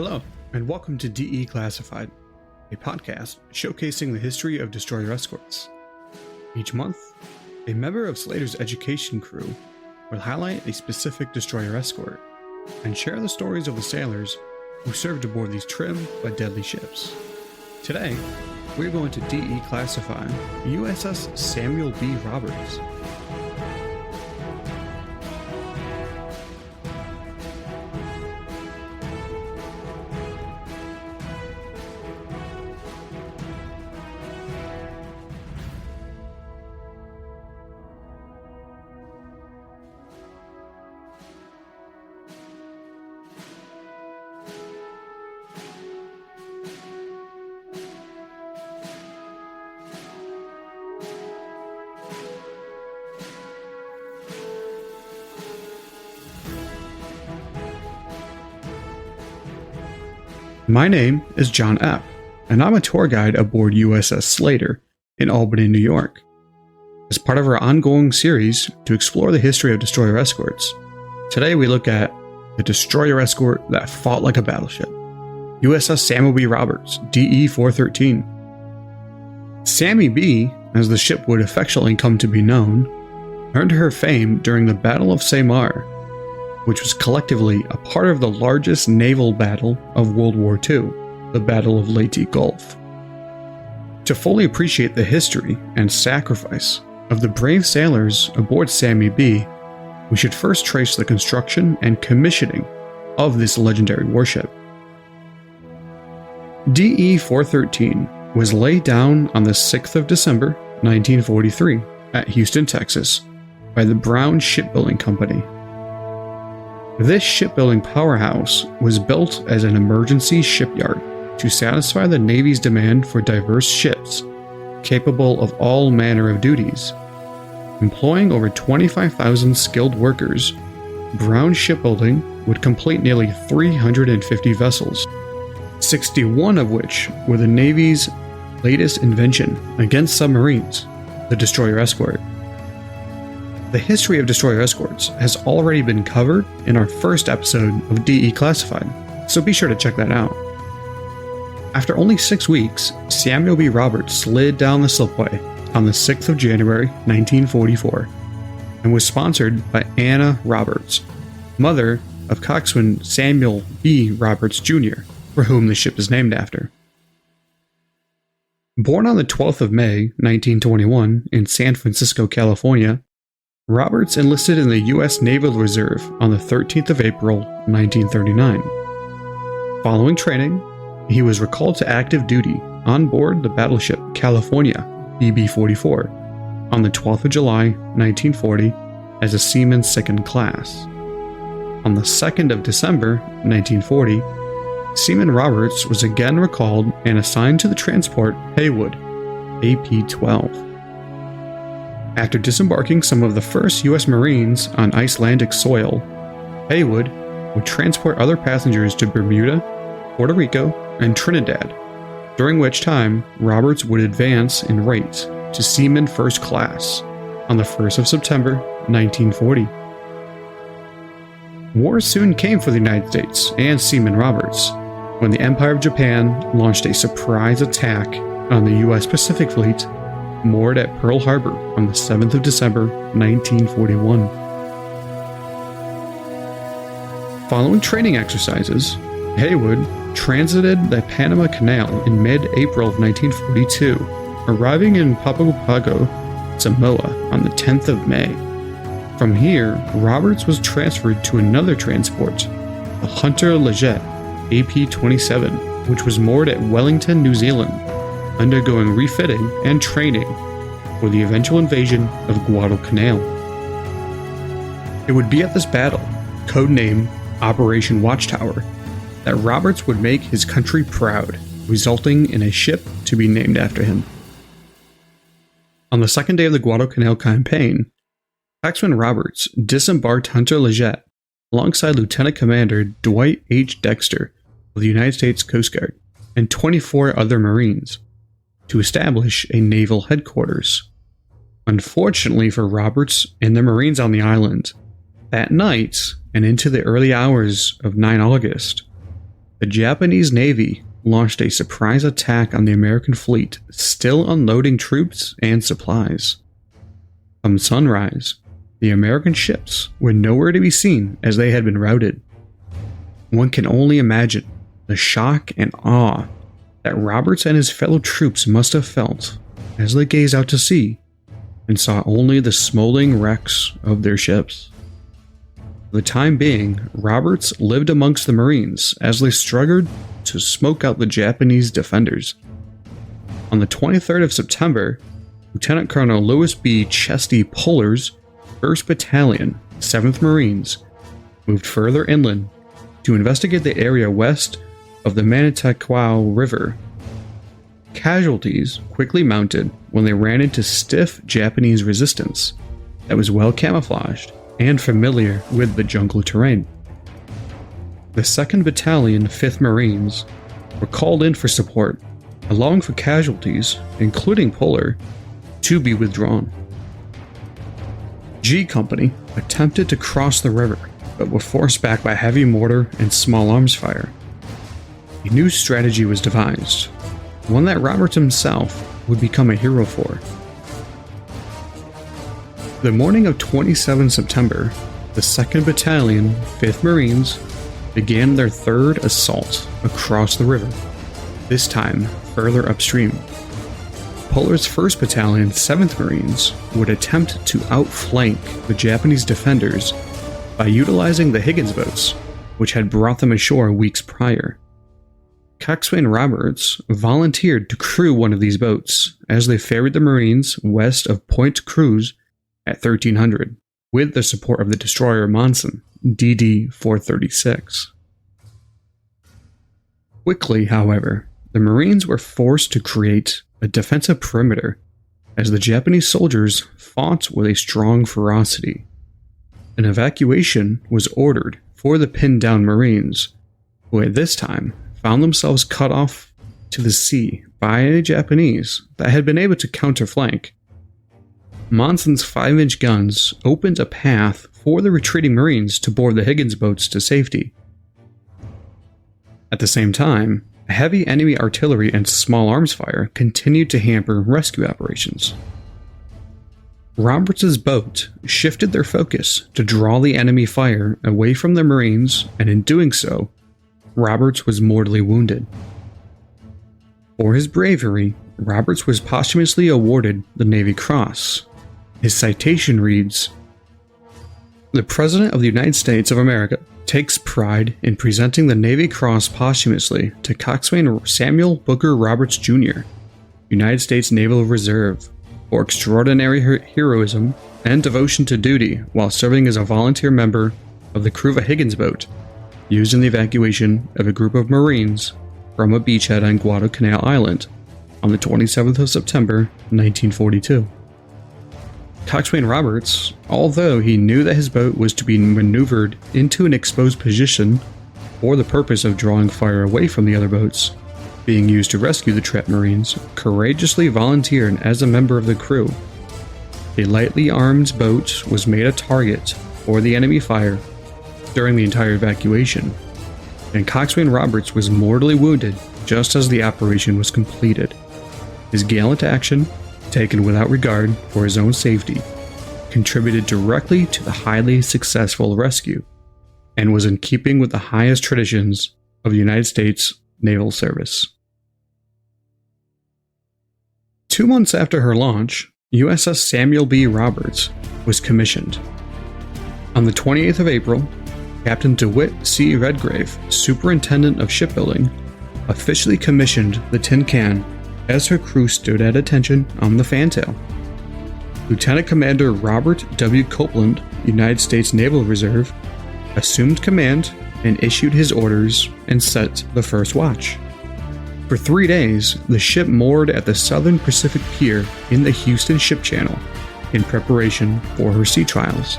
Hello, and welcome to DE Classified, a podcast showcasing the history of Destroyer Escorts. Each month, a member of Slater's education crew will highlight a specific Destroyer Escort and share the stories of the sailors who served aboard these trim but deadly ships. Today, we're going to DE Classify USS Samuel B. Roberts. My name is John Epp, and I'm a tour guide aboard USS Slater in Albany, New York. As part of our ongoing series to explore the history of Destroyer Escorts, today we look at the Destroyer Escort that fought like a battleship, USS Samuel B. Roberts, DE-413. Sammy B, as the ship would affectionately come to be known, earned her fame during the Battle of Samar, which was collectively a part of the largest naval battle of World War II, the Battle of Leyte Gulf. To fully appreciate the history and sacrifice of the brave sailors aboard Sammy B, we should first trace the construction and commissioning of this legendary warship. DE-413 was laid down on the 6th of December, 1943 at Houston, Texas, by the Brown Shipbuilding Company. This shipbuilding powerhouse was built as an emergency shipyard to satisfy the Navy's demand for diverse ships capable of all manner of duties. Employing over 25,000 skilled workers, Brown Shipbuilding would complete nearly 350 vessels, 61 of which were the Navy's latest invention against submarines, the Destroyer Escort. The history of Destroyer Escorts has already been covered in our first episode of DE Classified, so be sure to check that out. After only 6 weeks, Samuel B. Roberts slid down the slipway on the 6th of January, 1944, and was sponsored by Anna Roberts, mother of coxswain Samuel B. Roberts Jr., for whom the ship is named after. Born on the 12th of May, 1921, in San Francisco, California, Roberts enlisted in the U.S. Naval Reserve on the 13th of April, 1939. Following training, he was recalled to active duty on board the battleship California, BB-44, on the 12th of July, 1940, as a seaman second class. On the 2nd of December, 1940, Seaman Roberts was again recalled and assigned to the transport Haywood, AP-12. After disembarking some of the first U.S. Marines on Icelandic soil, Haywood would transport other passengers to Bermuda, Puerto Rico, and Trinidad, during which time Roberts would advance in rate to Seaman First Class on the 1st of September, 1940. War soon came for the United States and Seaman Roberts when the Empire of Japan launched a surprise attack on the U.S. Pacific Fleet moored at Pearl Harbor on the 7th of December, 1941. Following training exercises, Haywood transited the Panama Canal in mid-April of 1942, arriving in Pago Pago, Samoa on the 10th of May. From here, Roberts was transferred to another transport, the Hunter Leggett AP-27, which was moored at Wellington, New Zealand, undergoing refitting and training for the eventual invasion of Guadalcanal. It would be at this battle, codenamed Operation Watchtower, that Roberts would make his country proud, resulting in a ship to be named after him. On the second day of the Guadalcanal campaign, coxswain Roberts disembarked Hunter Leggett alongside Lieutenant Commander Dwight H. Dexter of the United States Coast Guard and 24 other Marines to establish a naval headquarters. Unfortunately for Roberts and the Marines on the island, that night and into the early hours of 9 August, the Japanese Navy launched a surprise attack on the American fleet, still unloading troops and supplies. Come sunrise, the American ships were nowhere to be seen as they had been routed. One can only imagine the shock and awe that Roberts and his fellow troops must have felt as they gazed out to sea and saw only the smoldering wrecks of their ships. For the time being, Roberts lived amongst the Marines as they struggled to smoke out the Japanese defenders. On the 23rd of September, Lieutenant Colonel Lewis B. Chesty Puller's 1st Battalion, 7th Marines, moved further inland to investigate the area west of the Manitequao River. Casualties quickly mounted when they ran into stiff Japanese resistance that was well camouflaged and familiar with the jungle terrain. The 2nd Battalion, 5th Marines, were called in for support, allowing for casualties, including Puller, to be withdrawn. G Company attempted to cross the river, but were forced back by heavy mortar and small arms fire. A new strategy was devised, one that Roberts himself would become a hero for. The morning of 27 September, the 2nd Battalion, 5th Marines, began their 3rd assault across the river, this time further upstream. Puller's 1st Battalion, 7th Marines would attempt to outflank the Japanese defenders by utilizing the Higgins boats, which had brought them ashore weeks prior. Coxswain Roberts volunteered to crew one of these boats as they ferried the Marines west of Point Cruz at 1300, with the support of the destroyer Monson, DD-436. Quickly, however, the Marines were forced to create a defensive perimeter as the Japanese soldiers fought with a strong ferocity. An evacuation was ordered for the pinned-down Marines, who at this time found themselves cut off to the sea by the Japanese that had been able to counterflank. Monson's 5-inch guns opened a path for the retreating Marines to board the Higgins boats to safety. At the same time, heavy enemy artillery and small arms fire continued to hamper rescue operations. Roberts' boat shifted their focus to draw the enemy fire away from the Marines, and in doing so, Roberts was mortally wounded. For his bravery, Roberts was posthumously awarded the Navy Cross. His citation reads, "The President of the United States of America takes pride in presenting the Navy Cross posthumously to Coxswain Samuel Booker Roberts, Jr., United States Naval Reserve, for extraordinary heroism and devotion to duty while serving as a volunteer member of the crew of a Higgins boat used in the evacuation of a group of Marines from a beachhead on Guadalcanal Island on the 27th of September, 1942. Coxswain Roberts, although he knew that his boat was to be maneuvered into an exposed position for the purpose of drawing fire away from the other boats being used to rescue the trapped Marines, courageously volunteered as a member of the crew. A lightly armed boat was made a target for the enemy fire during the entire evacuation, and Coxswain Roberts was mortally wounded just as the operation was completed. His gallant action, taken without regard for his own safety, contributed directly to the highly successful rescue, and was in keeping with the highest traditions of the United States Naval Service. 2 months after her launch, USS Samuel B. Roberts was commissioned. On the 28th of April, Captain DeWitt C. Redgrave, Superintendent of Shipbuilding, officially commissioned the Tin Can as her crew stood at attention on the fantail. Lieutenant Commander Robert W. Copeland, United States Naval Reserve, assumed command and issued his orders and set the first watch. For 3 days, the ship moored at the Southern Pacific Pier in the Houston Ship Channel in preparation for her sea trials.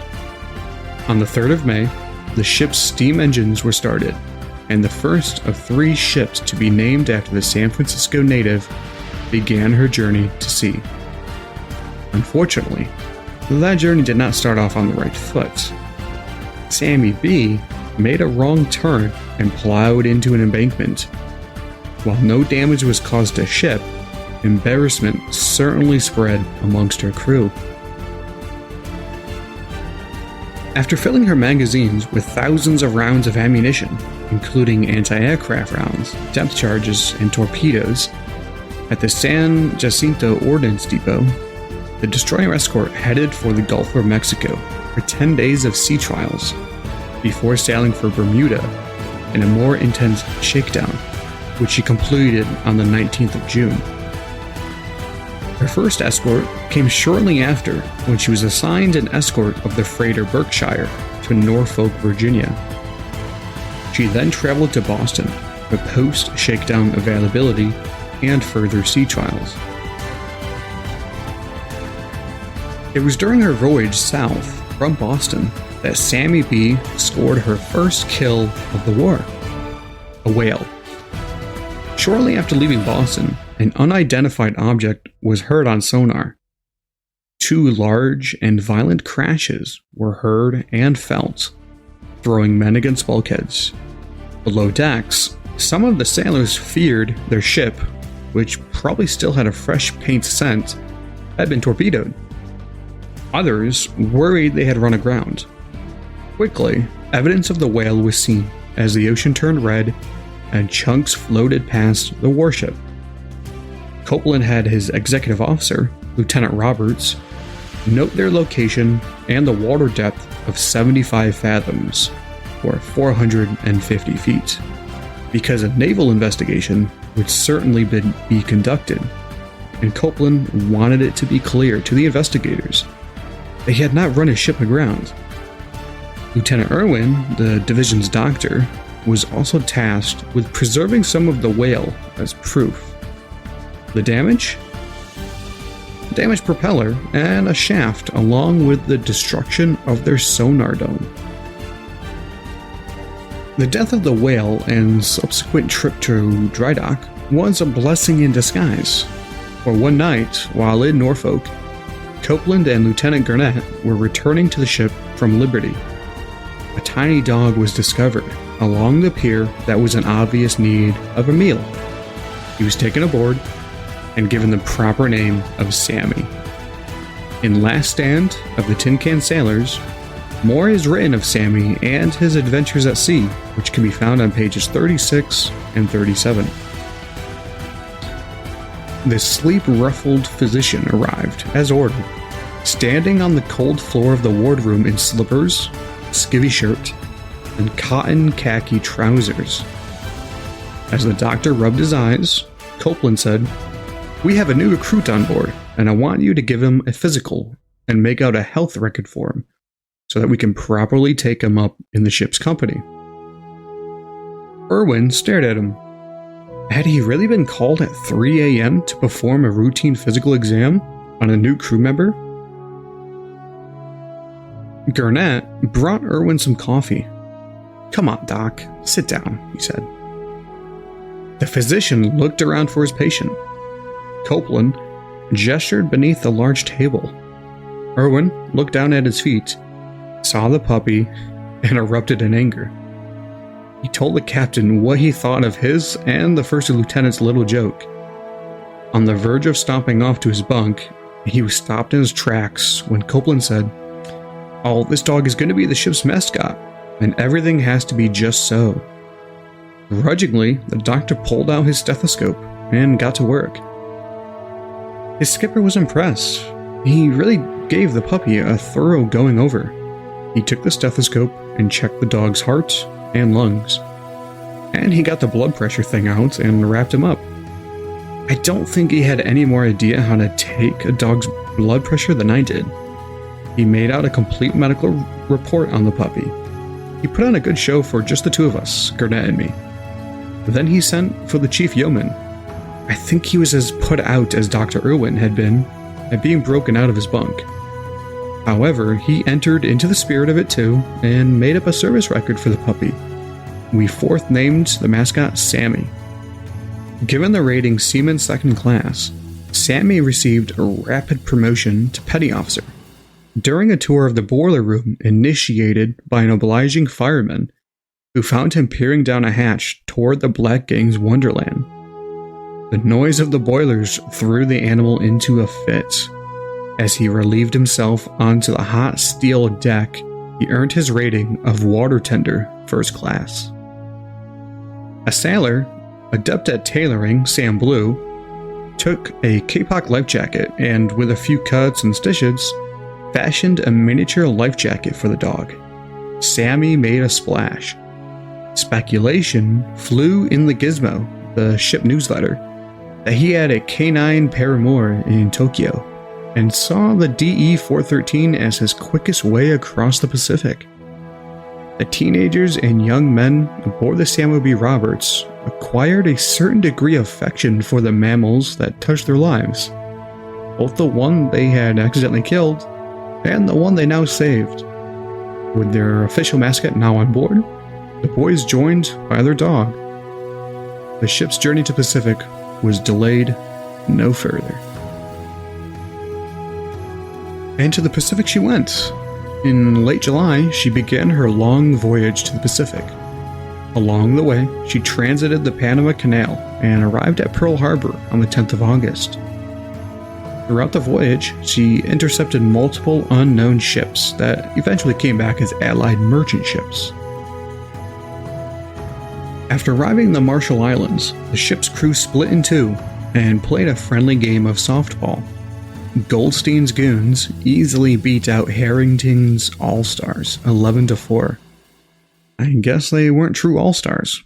On the 3rd of May, the ship's steam engines were started, and the first of 3 ships to be named after the San Francisco native began her journey to sea. Unfortunately, that journey did not start off on the right foot. Sammy B made a wrong turn and plowed into an embankment. While no damage was caused to ship, embarrassment certainly spread amongst her crew. After filling her magazines with thousands of rounds of ammunition, including anti-aircraft rounds, depth charges, and torpedoes, at the San Jacinto Ordnance Depot, the Destroyer Escort headed for the Gulf of Mexico for 10 days of sea trials, before sailing for Bermuda in a more intense shakedown, which she completed on the 19th of June. Her first escort came shortly after, when she was assigned an escort of the freighter Berkshire to Norfolk, Virginia. She then traveled to Boston for post-shakedown availability and further sea trials. It was during her voyage south from Boston that Sammy B scored her first kill of the war, a whale. Shortly after leaving Boston, an unidentified object was heard on sonar. 2 large and violent crashes were heard and felt, throwing men against bulkheads. Below decks, some of the sailors feared their ship, which probably still had a fresh paint scent, had been torpedoed. Others worried they had run aground. Quickly, evidence of the whale was seen as the ocean turned red and chunks floated past the warship. Copeland had his executive officer, Lieutenant Roberts, note their location and the water depth of 75 fathoms, or 450 feet, because a naval investigation would certainly be conducted, and Copeland wanted it to be clear to the investigators that he had not run his ship aground. Lieutenant Irwin, the division's doctor, was also tasked with preserving some of the whale as proof. The damage? Damaged propeller and a shaft, along with the destruction of their sonar dome. The death of the whale and subsequent trip to dry dock was a blessing in disguise. For one night, while in Norfolk, Copeland and Lieutenant Gurnett were returning to the ship from Liberty. A tiny dog was discovered along the pier that was in obvious need of a meal. He was taken aboard and given the proper name of Sammy. In Last Stand of the Tin Can Sailors, more is written of Sammy and his adventures at sea, which can be found on pages 36 and 37. The sleep-ruffled physician arrived, as ordered, standing on the cold floor of the wardroom in slippers, skivvy shirt, and cotton khaki trousers. As the doctor rubbed his eyes, Copeland said, "We have a new recruit on board, and I want you to give him a physical and make out a health record for him, so that we can properly take him up in the ship's company." Irwin stared at him. Had he really been called at 3 a.m. to perform a routine physical exam on a new crew member? Gurnett brought Irwin some coffee. "Come on, Doc, sit down," he said. The physician looked around for his patient. Copeland gestured beneath the large table. Irwin looked down at his feet, saw the puppy, and erupted in anger. He told the captain what he thought of his and the first lieutenant's little joke. On the verge of stomping off to his bunk, he was stopped in his tracks when Copeland said, "Oh, this dog is going to be the ship's mascot, and everything has to be just so." Grudgingly, the doctor pulled out his stethoscope and got to work. His skipper was impressed. He really gave the puppy a thorough going over. He took the stethoscope and checked the dog's heart and lungs. And he got the blood pressure thing out and wrapped him up. I don't think he had any more idea how to take a dog's blood pressure than I did. He made out a complete medical report on the puppy. He put on a good show for just the two of us, Gurnett and me. Then he sent for the chief yeoman. I think he was as put out as Dr. Irwin had been at being broken out of his bunk. However, he entered into the spirit of it too, and made up a service record for the puppy. We fourth named the mascot Sammy. Given the rating Seaman Second Class, Sammy received a rapid promotion to petty officer. During a tour of the boiler room initiated by an obliging fireman, who found him peering down a hatch toward the Black Gang's wonderland. The noise of the boilers threw the animal into a fit. As he relieved himself onto the hot steel deck, he earned his rating of water tender first class. A sailor, adept at tailoring, Sam Blue, took a Kapok life jacket and, with a few cuts and stitches, fashioned a miniature life jacket for the dog. Sammy made a splash. Speculation flew in the Gizmo, the ship newsletter, that he had a canine paramour in Tokyo, and saw the DE-413 as his quickest way across the Pacific. The teenagers and young men aboard the Samuel B. Roberts acquired a certain degree of affection for the mammals that touched their lives, both the one they had accidentally killed and the one they now saved. With their official mascot now on board, the boys joined by their dog. The ship's journey to Pacific was delayed no further. And to the Pacific she went. In late July, she began her long voyage to the Pacific. Along the way, she transited the Panama Canal and arrived at Pearl Harbor on the 10th of August. Throughout the voyage, she intercepted multiple unknown ships that eventually came back as Allied merchant ships. After arriving in the Marshall Islands, the ship's crew split in two and played a friendly game of softball. Goldstein's goons easily beat out Harrington's All-Stars 11-4. I guess they weren't true All-Stars.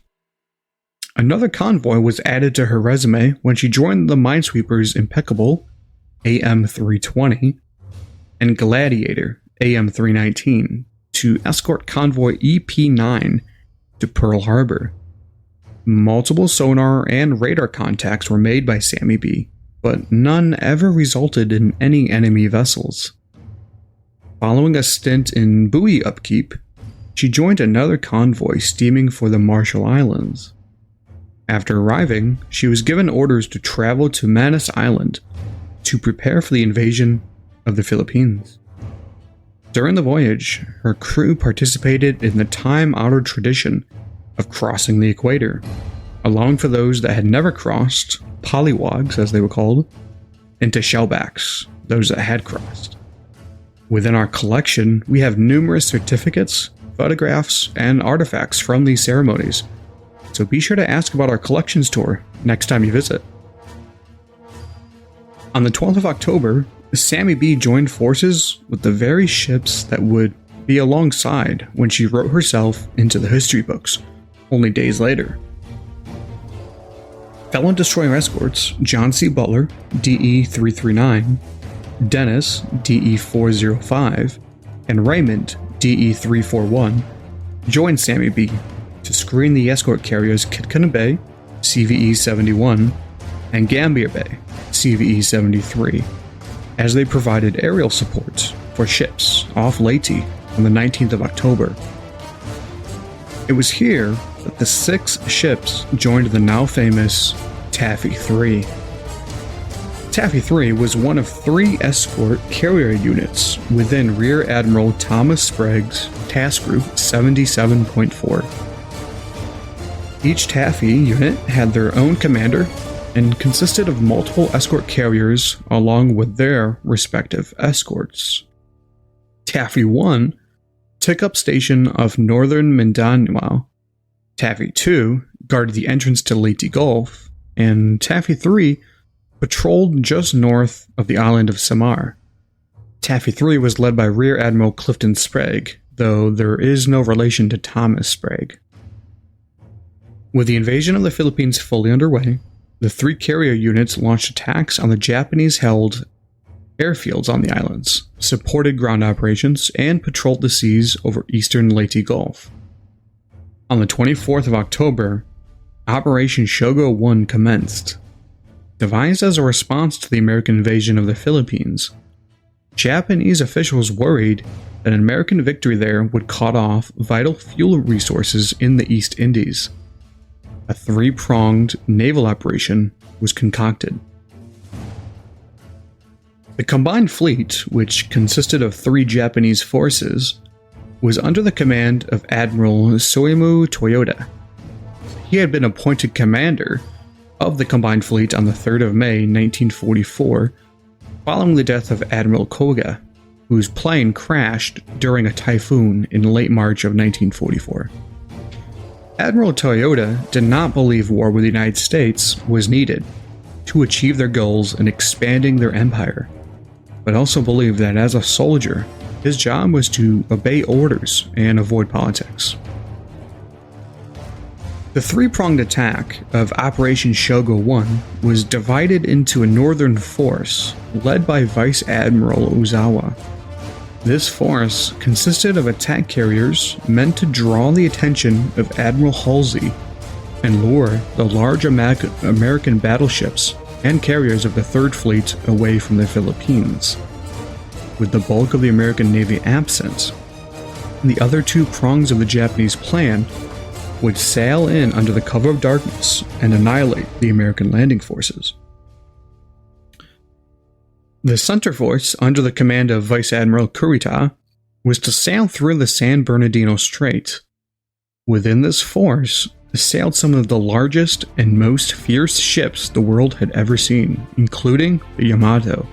Another convoy was added to her resume when she joined the Minesweepers Impeccable AM-320 and Gladiator AM-319 to escort convoy EP-9 to Pearl Harbor. Multiple sonar and radar contacts were made by Sammy B, but none ever resulted in any enemy vessels. Following a stint in buoy upkeep, she joined another convoy steaming for the Marshall Islands. After arriving, she was given orders to travel to Manus Island to prepare for the invasion of the Philippines. During the voyage, her crew participated in the time-honored tradition of crossing the equator, allowing for those that had never crossed, polywogs as they were called, into shellbacks, those that had crossed. Within our collection, we have numerous certificates, photographs, and artifacts from these ceremonies, so be sure to ask about our collections tour next time you visit. On the 12th of October, Sammy B joined forces with the very ships that would be alongside when she wrote herself into the history books only days later. Fellow Destroyer Escorts John C. Butler, DE-339, Dennis, DE-405, and Raymond, DE-341, joined Sammy B to screen the escort carriers Kitcana Bay, CVE-71, and Gambier Bay, CVE-73, as they provided aerial support for ships off Leyte on the 19th of October. It was here that the 6 ships joined the now famous Taffy 3. Taffy 3 was one of 3 escort carrier units within Rear Admiral Thomas Sprague's Task Group 77.4. Each Taffy unit had their own commander and consisted of multiple escort carriers along with their respective escorts. Taffy 1 took up station off northern Mindanao, Taffy 2 guarded the entrance to Leyte Gulf, and Taffy 3 patrolled just north of the island of Samar. Taffy 3 was led by Rear Admiral Clifton Sprague, though there is no relation to Thomas Sprague. With the invasion of the Philippines fully underway, the 3 carrier units launched attacks on the Japanese-held airfields on the islands, supported ground operations, and patrolled the seas over eastern Leyte Gulf. On the 24th of October, Operation Shogo 1 commenced. Devised as a response to the American invasion of the Philippines, Japanese officials worried that an American victory there would cut off vital fuel resources in the East Indies. A 3-pronged naval operation was concocted. The combined fleet, which consisted of 3 Japanese forces, was under the command of Admiral Samuel Toyota. He had been appointed commander of the combined fleet on the 3rd of May 1944, following the death of Admiral Koga, whose plane crashed during a typhoon in late March of 1944. Admiral Toyota did not believe war with the United States was needed to achieve their goals in expanding their empire, but also believed that as a soldier, his job was to obey orders and avoid politics. The three-pronged attack of Operation Shogo 1 was divided into a northern force led by Vice Admiral Ozawa. This force consisted of attack carriers meant to draw the attention of Admiral Halsey and lure the large American battleships and carriers of the Third Fleet away from the Philippines. With the bulk of the American Navy absent, the other two prongs of the Japanese plan would sail in under the cover of darkness and annihilate the American landing forces. The center force, under the command of Vice Admiral Kurita, was to sail through the San Bernardino Strait. Within this force sailed some of the largest and most fierce ships the world had ever seen, including the Yamato.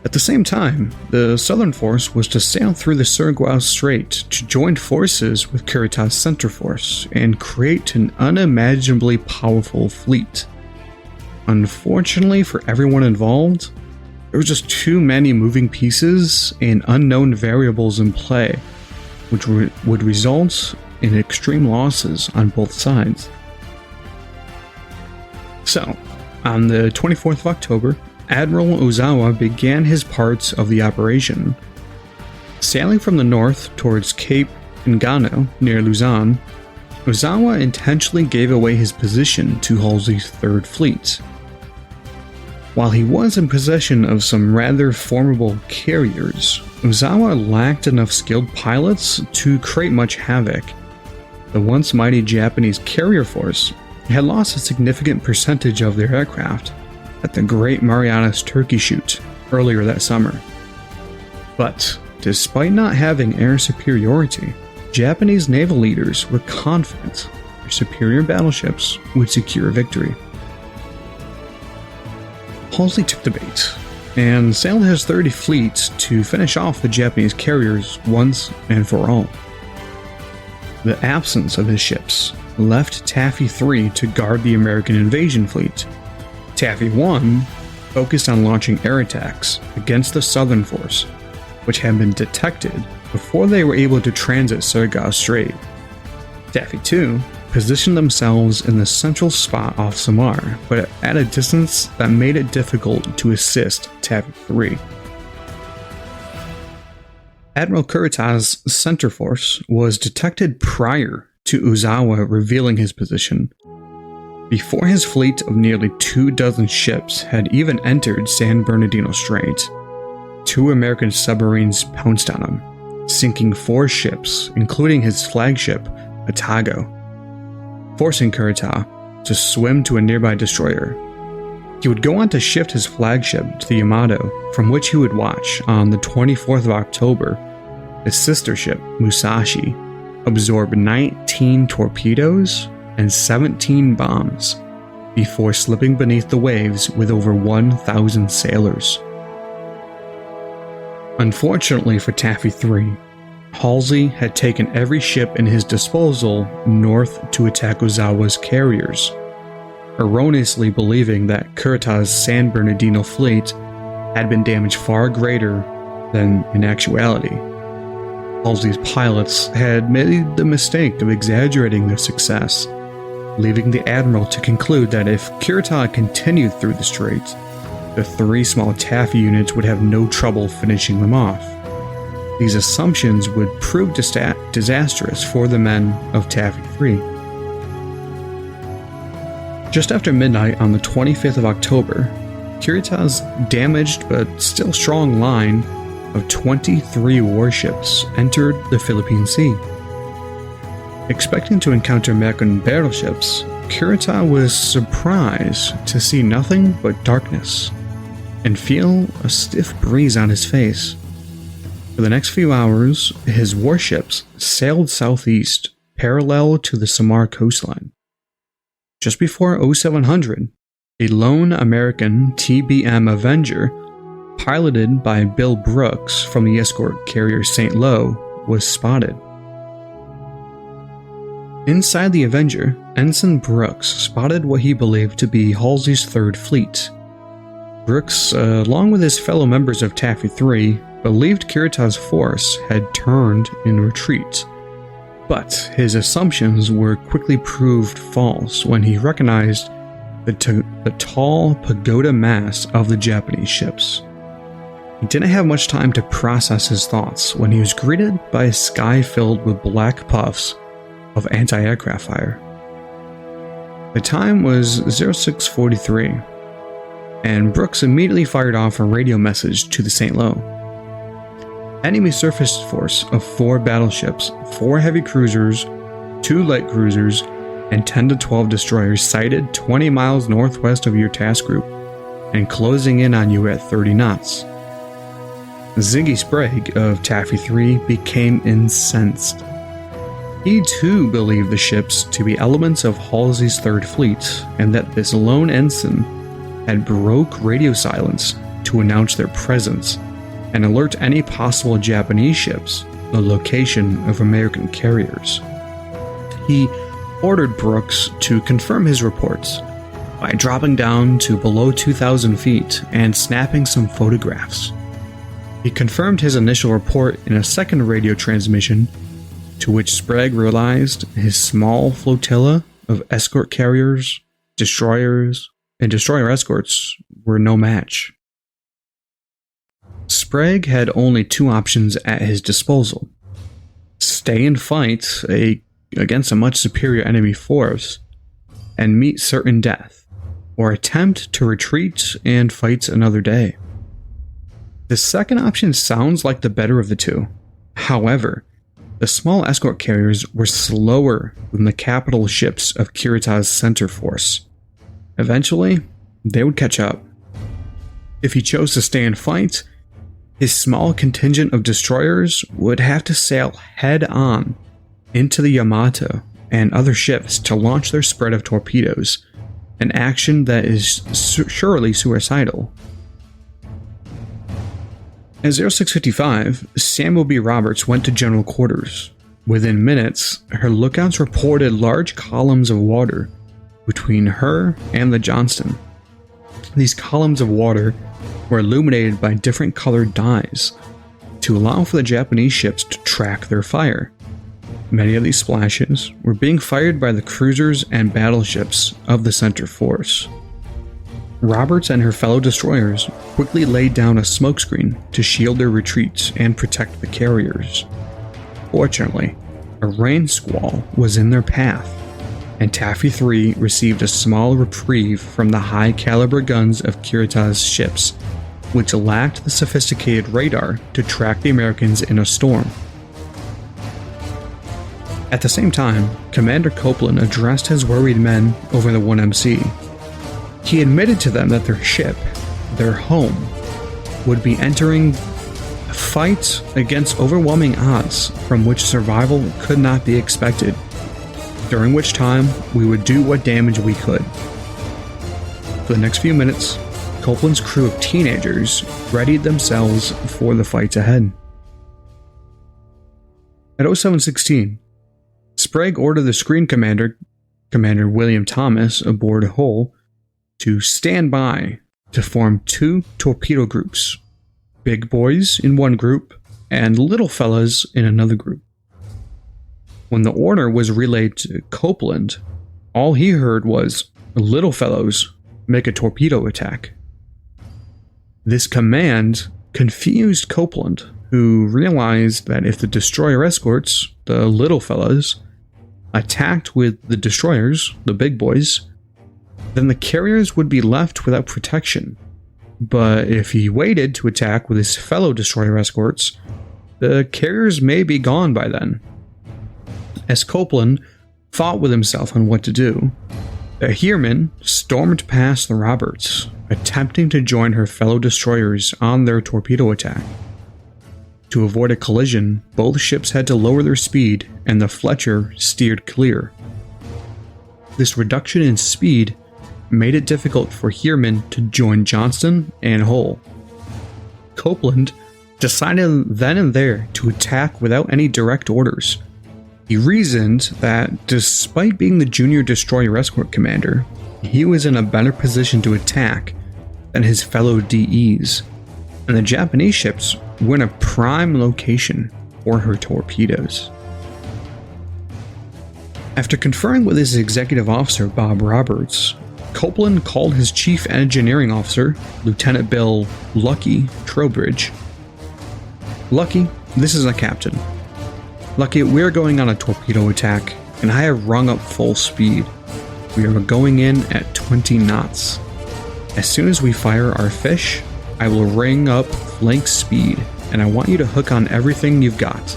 At the same time, the southern force was to sail through the Surigao Strait to join forces with Kurita's center force and create an unimaginably powerful fleet. Unfortunately for everyone involved, there were just too many moving pieces and unknown variables in play, which would result in extreme losses on both sides. So, on the 24th of October, Admiral Ozawa began his parts of the operation. Sailing from the north towards Cape Engano near Luzon, Ozawa intentionally gave away his position to Halsey's Third Fleet. While he was in possession of some rather formidable carriers, Ozawa lacked enough skilled pilots to create much havoc. The once mighty Japanese carrier force had lost a significant percentage of their aircraft at the Great Marianas Turkey Shoot earlier that summer. But despite not having air superiority, Japanese naval leaders were confident their superior battleships would secure victory. Halsey took the bait and sailed his 30 fleet to finish off the Japanese carriers once and for all. The absence of his ships left Taffy 3 to guard the American invasion fleet. Taffy 1 focused on launching air attacks against the southern force, which had been detected before they were able to transit Surigao Strait. Taffy 2 positioned themselves in the central spot off Samar, but at a distance that made it difficult to assist Taffy 3. Admiral Kurita's center force was detected prior to Ozawa revealing his position, before his fleet of nearly 24 ships had even entered San Bernardino Strait. 2 American submarines pounced on him, sinking 4 ships, including his flagship, Atago, forcing Kurita to swim to a nearby destroyer. He would go on to shift his flagship to the Yamato, from which he would watch on the 24th of October his sister ship, Musashi, absorb 19 torpedoes and 17 bombs before slipping beneath the waves with over 1,000 sailors. Unfortunately for Taffy 3, Halsey had taken every ship in his disposal north to attack Ozawa's carriers, erroneously believing that Kurita's San Bernardino fleet had been damaged far greater than in actuality. Halsey's pilots had made the mistake of exaggerating their success, leaving the admiral to conclude that if Kurita continued through the strait, the 3 small Taffy units would have no trouble finishing them off. These assumptions would prove disastrous for the men of Taffy 3. Just after midnight on the 25th of October, Kurita's damaged but still strong line of 23 warships entered the Philippine Sea. Expecting to encounter American battleships, Kurita was surprised to see nothing but darkness and feel a stiff breeze on his face. For the next few hours, his warships sailed southeast, parallel to the Samar coastline. Just before 0700, a lone American TBM Avenger, piloted by Bill Brooks from the escort carrier St. Lo, was spotted. Inside the Avenger, Ensign Brooks spotted what he believed to be Halsey's Third Fleet. Brooks, along with his fellow members of Taffy 3, believed Kirita's force had turned in retreat, but his assumptions were quickly proved false when he recognized the tall pagoda mass of the Japanese ships. He didn't have much time to process his thoughts when he was greeted by a sky filled with black puffs of anti-aircraft fire. The time was 0643, and Brooks immediately fired off a radio message to the St. Lo. Enemy surface force of 4 battleships, 4 heavy cruisers, 2 light cruisers, and 10 to 12 destroyers sighted 20 miles northwest of your task group and closing in on you at 30 knots. Ziggy Sprague of Taffy 3 became incensed. He too believed the ships to be elements of Halsey's Third Fleet, and that this lone ensign had broke radio silence to announce their presence and alert any possible Japanese ships the location of American carriers. He ordered Brooks to confirm his reports by dropping down to below 2,000 feet and snapping some photographs. He confirmed his initial report in a second radio transmission, to which Sprague realized his small flotilla of escort carriers, destroyers, and destroyer escorts were no match. Sprague had only 2 options at his disposal: stay and fight against a much superior enemy force and meet certain death, or attempt to retreat and fight another day. The second option sounds like the better of the two. However, the small escort carriers were slower than the capital ships of Kirita's center force. Eventually, they would catch up. If he chose to stay and fight, his small contingent of destroyers would have to sail head-on into the Yamato and other ships to launch their spread of torpedoes, an action that is surely suicidal. At 0655, Samuel B. Roberts went to general quarters. Within minutes, her lookouts reported large columns of water between her and the Johnston. These columns of water were illuminated by different colored dyes to allow for the Japanese ships to track their fire. Many of these splashes were being fired by the cruisers and battleships of the center force. Roberts and her fellow destroyers quickly laid down a smokescreen to shield their retreats and protect the carriers. Fortunately, a rain squall was in their path, and Taffy 3 received a small reprieve from the high-caliber guns of Kirita's ships, which lacked the sophisticated radar to track the Americans in a storm. At the same time, Commander Copeland addressed his worried men over the 1MC. He admitted to them that their ship, their home, would be entering a fight against overwhelming odds from which survival could not be expected, during which time we would do what damage we could. For the next few minutes, Copeland's crew of teenagers readied themselves for the fights ahead. At 0716, Sprague ordered the screen commander, Commander William Thomas, aboard Hull, to stand by to form 2 torpedo groups, big boys in one group and little fellas in another group. When the order was relayed to Copeland, all he heard was, "Little fellows, make a torpedo attack." This command confused Copeland, who realized that if the destroyer escorts, the little fellas, attacked with the destroyers, the big boys, then the carriers would be left without protection. But if he waited to attack with his fellow destroyer escorts, the carriers may be gone by then. As Copeland fought with himself on what to do, the Heerman stormed past the Roberts, attempting to join her fellow destroyers on their torpedo attack. To avoid a collision, both ships had to lower their speed, and the Fletcher steered clear. This reduction in speed made it difficult for Heermann to join Johnston and Hull. Copeland decided then and there to attack without any direct orders. He reasoned that despite being the junior Destroyer Escort commander, he was in a better position to attack than his fellow DEs, and the Japanese ships were in a prime location for her torpedoes. After conferring with his executive officer Bob Roberts, Copeland called his chief engineering officer, Lieutenant Bill Lucky Trowbridge. "Lucky, this is the captain. Lucky, we are going on a torpedo attack, and I have rung up full speed. We are going in at 20 knots. As soon as we fire our fish, I will ring up flank speed, and I want you to hook on everything you've got.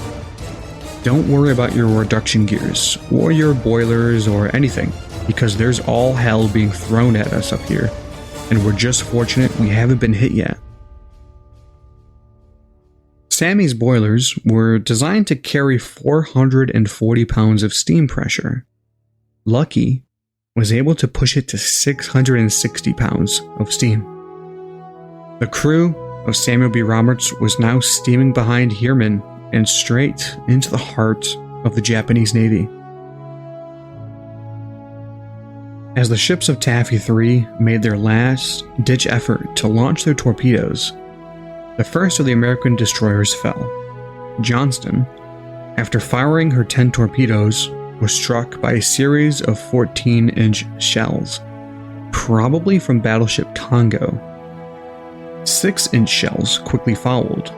Don't worry about your reduction gears, or your boilers, or anything, because there's all hell being thrown at us up here, and we're just fortunate we haven't been hit yet." Sammy's boilers were designed to carry 440 pounds of steam pressure. Lucky was able to push it to 660 pounds of steam. The crew of Samuel B. Roberts was now steaming behind Heermann and straight into the heart of the Japanese Navy. As the ships of Taffy III made their last-ditch effort to launch their torpedoes, the first of the American destroyers fell. Johnston, after firing her 10 torpedoes, was struck by a series of 14-inch shells, probably from Battleship Congo. 6-inch shells quickly followed,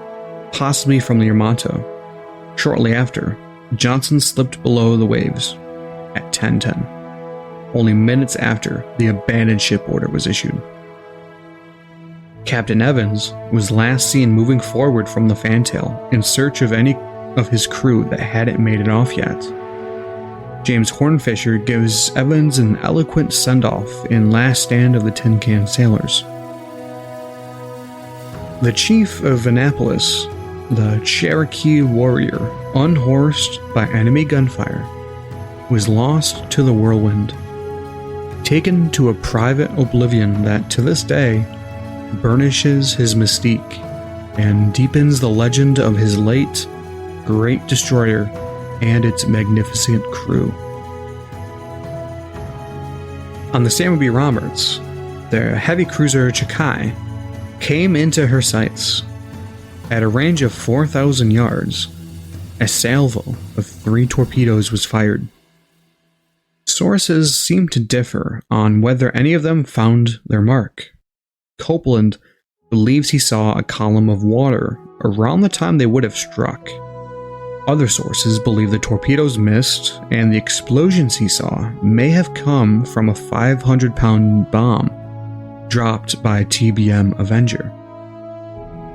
possibly from the Yamato. Shortly after, Johnston slipped below the waves at 10:10, only minutes after the abandoned ship order was issued. Captain Evans was last seen moving forward from the fantail in search of any of his crew that hadn't made it off yet. James Hornfisher gives Evans an eloquent send-off in Last Stand of the Tin Can Sailors. The chief of Annapolis, the Cherokee warrior, unhorsed by enemy gunfire, was lost to the whirlwind, taken to a private oblivion that to this day burnishes his mystique and deepens the legend of his late, great destroyer and its magnificent crew. On the Sammy B. Roberts, the heavy cruiser Chikai came into her sights. At a range of 4,000 yards, a salvo of 3 torpedoes was fired. Sources seem to differ on whether any of them found their mark. Copeland believes he saw a column of water around the time they would have struck. Other sources believe the torpedoes missed, and the explosions he saw may have come from a 500-pound bomb dropped by TBM Avenger.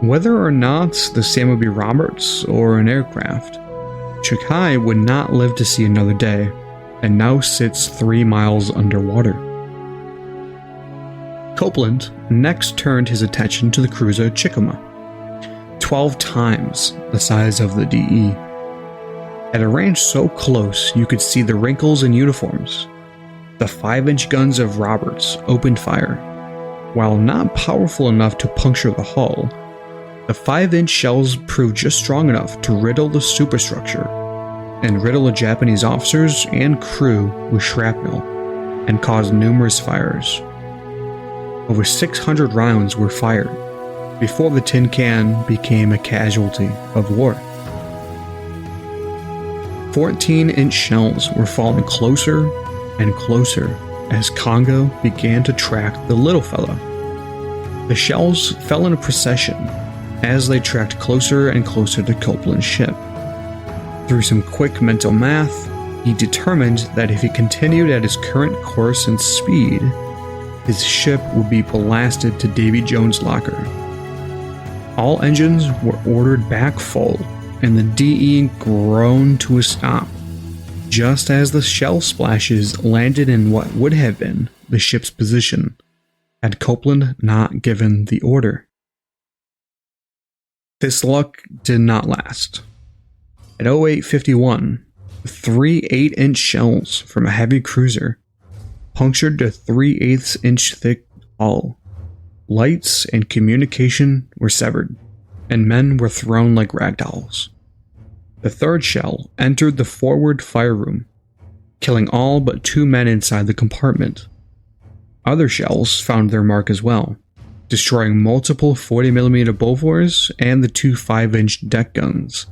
Whether or not the Samuel B. Roberts or an aircraft, Chikai would not live to see another day, and now sits 3 miles underwater. Copeland next turned his attention to the cruiser Chikuma, 12 times the size of the DE. At a range so close you could see the wrinkles in uniforms, the 5-inch guns of Roberts opened fire. While not powerful enough to puncture the hull, the 5-inch shells proved just strong enough to riddle the superstructure and riddle the Japanese officers and crew with shrapnel and cause numerous fires. Over 600 rounds were fired before the tin can became a casualty of war. 14-inch shells were falling closer and closer as Congo began to track the little fella. The shells fell in a procession as they tracked closer and closer to Copeland's ship. Through some quick mental math, he determined that if he continued at his current course and speed, his ship would be blasted to Davy Jones' locker. All engines were ordered back full, and the DE groaned to a stop, just as the shell splashes landed in what would have been the ship's position, had Copeland not given the order. This luck did not last. At 08:51, 3 8-inch shells from a heavy cruiser punctured the 3/8 inch thick hull. Lights and communication were severed, and men were thrown like ragdolls. The third shell entered the forward fire room, killing all but 2 men inside the compartment. Other shells found their mark as well, destroying multiple 40mm Bofors and the 2 5-inch deck guns.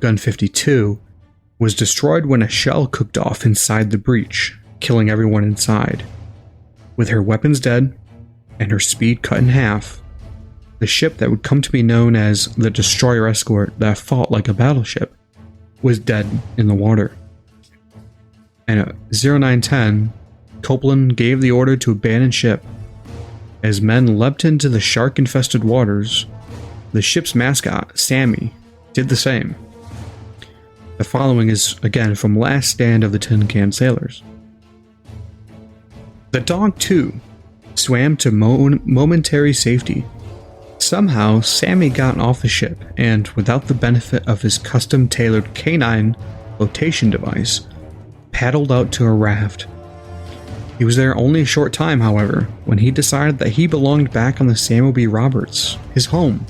Gun 52 was destroyed when a shell cooked off inside the breach, killing everyone inside. With her weapons dead and her speed cut in half, the ship that would come to be known as the Destroyer Escort that fought like a battleship was dead in the water. And at 0910, Copeland gave the order to abandon ship. As men leapt into the shark-infested waters, the ship's mascot, Sammy, did the same. The following is, again, from Last Stand of the Tin Can Sailors. The dog, too, swam to momentary safety. Somehow, Sammy got off the ship and, without the benefit of his custom-tailored canine flotation device, paddled out to a raft. He was there only a short time, however, when he decided that he belonged back on the Samuel B. Roberts, his home.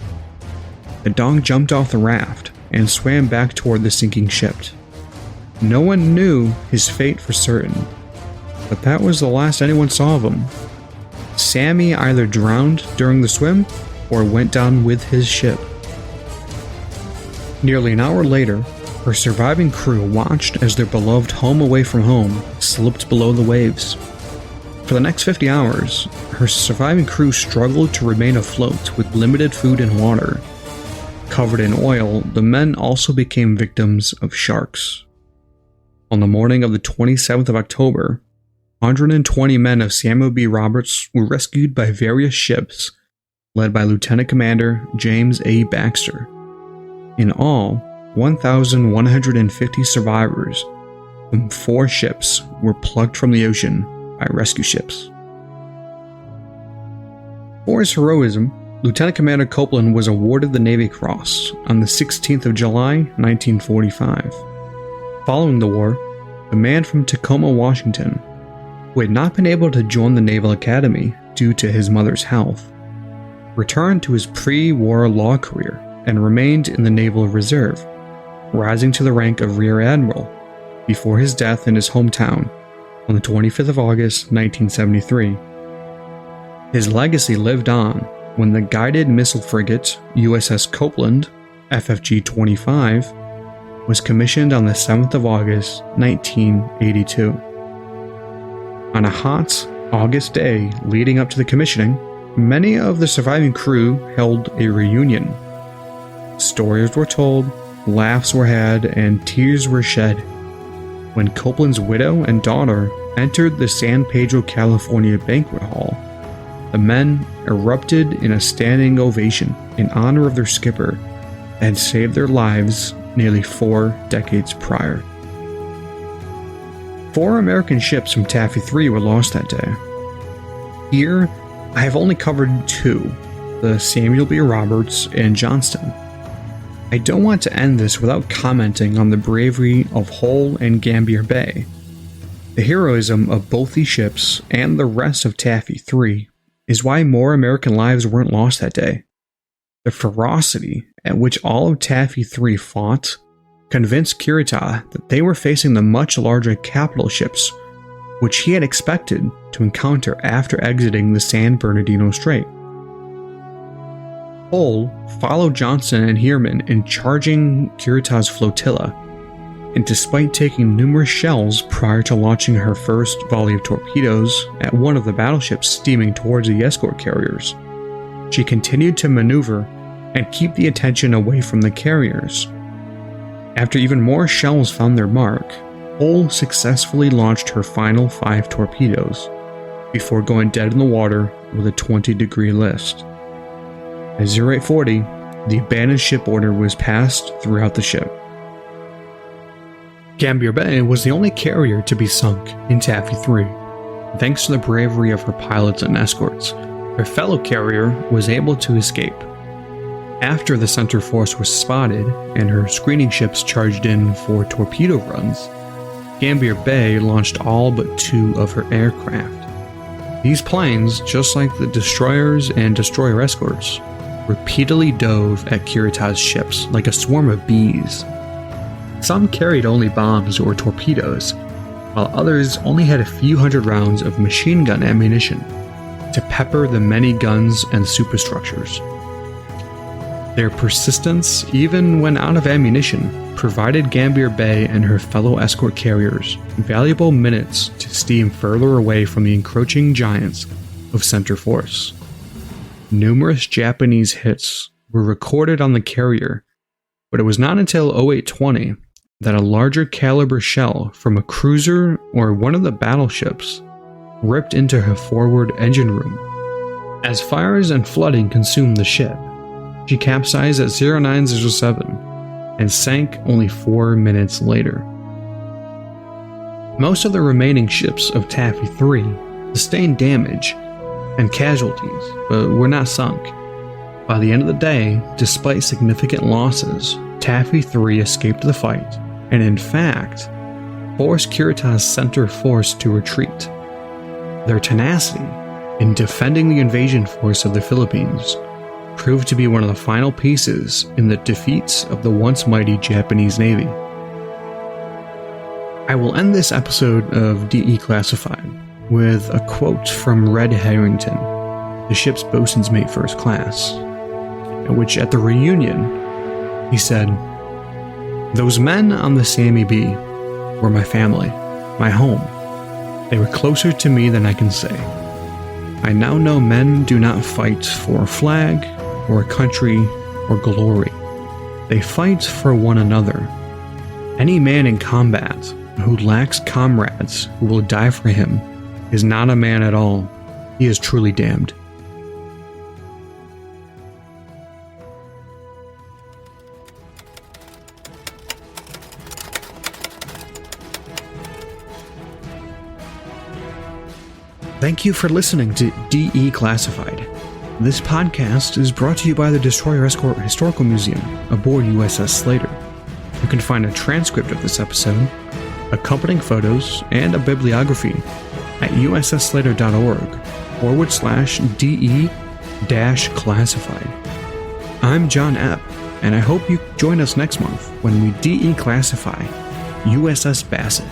The dog jumped off the raft and swam back toward the sinking ship. No one knew his fate for certain, but that was the last anyone saw of him. Sammy either drowned during the swim or went down with his ship. Nearly an hour later, her surviving crew watched as their beloved home away from home slipped below the waves. For the next 50 hours, her surviving crew struggled to remain afloat with limited food and water. Covered in oil, the men also became victims of sharks. On the morning of the 27th of October, 120 men of Samuel B. Roberts were rescued by various ships led by Lieutenant Commander James A. Baxter. In all, 1,150 survivors from 4 ships were plucked from the ocean by rescue ships. For his heroism, Lieutenant Commander Copeland was awarded the Navy Cross on the 16th of July, 1945. Following the war, a man from Tacoma, Washington, who had not been able to join the Naval Academy due to his mother's health, returned to his pre-war law career and remained in the Naval Reserve, rising to the rank of Rear Admiral before his death in his hometown on the 25th of August, 1973. His legacy lived on when the guided missile frigate USS Copeland, FFG 25, was commissioned on the 7th of August, 1982. On a hot August day leading up to the commissioning, many of the surviving crew held a reunion. Stories were told, laughs were had, and tears were shed when Copeland's widow and daughter entered the San Pedro, California banquet hall. The men erupted in a standing ovation in honor of their skipper that had saved their lives nearly 4 decades prior. 4 American ships from Taffy 3 were lost that day. Here, I have only covered 2, the Samuel B. Roberts and Johnston. I don't want to end this without commenting on the bravery of Hull and Gambier Bay. The heroism of both these ships and the rest of Taffy 3 is why more American lives weren't lost that day. The ferocity at which all of Taffy 3 fought convinced Kurita that they were facing the much larger capital ships which he had expected to encounter after exiting the San Bernardino Strait. Hull followed Johnson and Heerman in charging Kurita's flotilla, and despite taking numerous shells prior to launching her first volley of torpedoes at one of the battleships steaming towards the escort carriers, she continued to maneuver and keep the attention away from the carriers. After even more shells found their mark, Hull successfully launched her final 5 torpedoes before going dead in the water with a 20-degree list. At 0840, the abandoned ship order was passed throughout the ship. Gambier Bay was the only carrier to be sunk in Taffy 3. Thanks to the bravery of her pilots and escorts, her fellow carrier was able to escape. After the center force was spotted and her screening ships charged in for torpedo runs, Gambier Bay launched all but 2 of her aircraft. These planes, just like the destroyers and destroyer escorts, repeatedly dove at Kurita's ships like a swarm of bees. Some carried only bombs or torpedoes, while others only had a few hundred rounds of machine gun ammunition to pepper the many guns and superstructures. Their persistence, even when out of ammunition, provided Gambier Bay and her fellow escort carriers valuable minutes to steam further away from the encroaching giants of Center Force. Numerous Japanese hits were recorded on the carrier, but it was not until 0820 that a larger caliber shell from a cruiser or one of the battleships ripped into her forward engine room. As fires and flooding consumed the ship, she capsized at 0907 and sank only 4 minutes later. Most of the remaining ships of Taffy 3 sustained damage and casualties, but were not sunk. By the end of the day, despite significant losses, Taffy 3 escaped the fight, and in fact, forced Kurita's center force to retreat. Their tenacity in defending the invasion force of the Philippines proved to be one of the final pieces in the defeats of the once mighty Japanese Navy. I will end this episode of DE Classified with a quote from Red Harrington, the ship's boatswain's mate first class, in which at the reunion, he said, "Those men on the Sammy B were my family, my home. They were closer to me than I can say. I now know men do not fight for a flag, or a country, or glory. They fight for one another. Any man in combat who lacks comrades who will die for him is not a man at all. He is truly damned." Thank you for listening to DE Classified. This podcast is brought to you by the Destroyer Escort Historical Museum aboard USS Slater. You can find a transcript of this episode, accompanying photos, and a bibliography at ussslater.org/DE-classified. I'm John Epp, and I hope you join us next month when we DE Classify USS Bassett.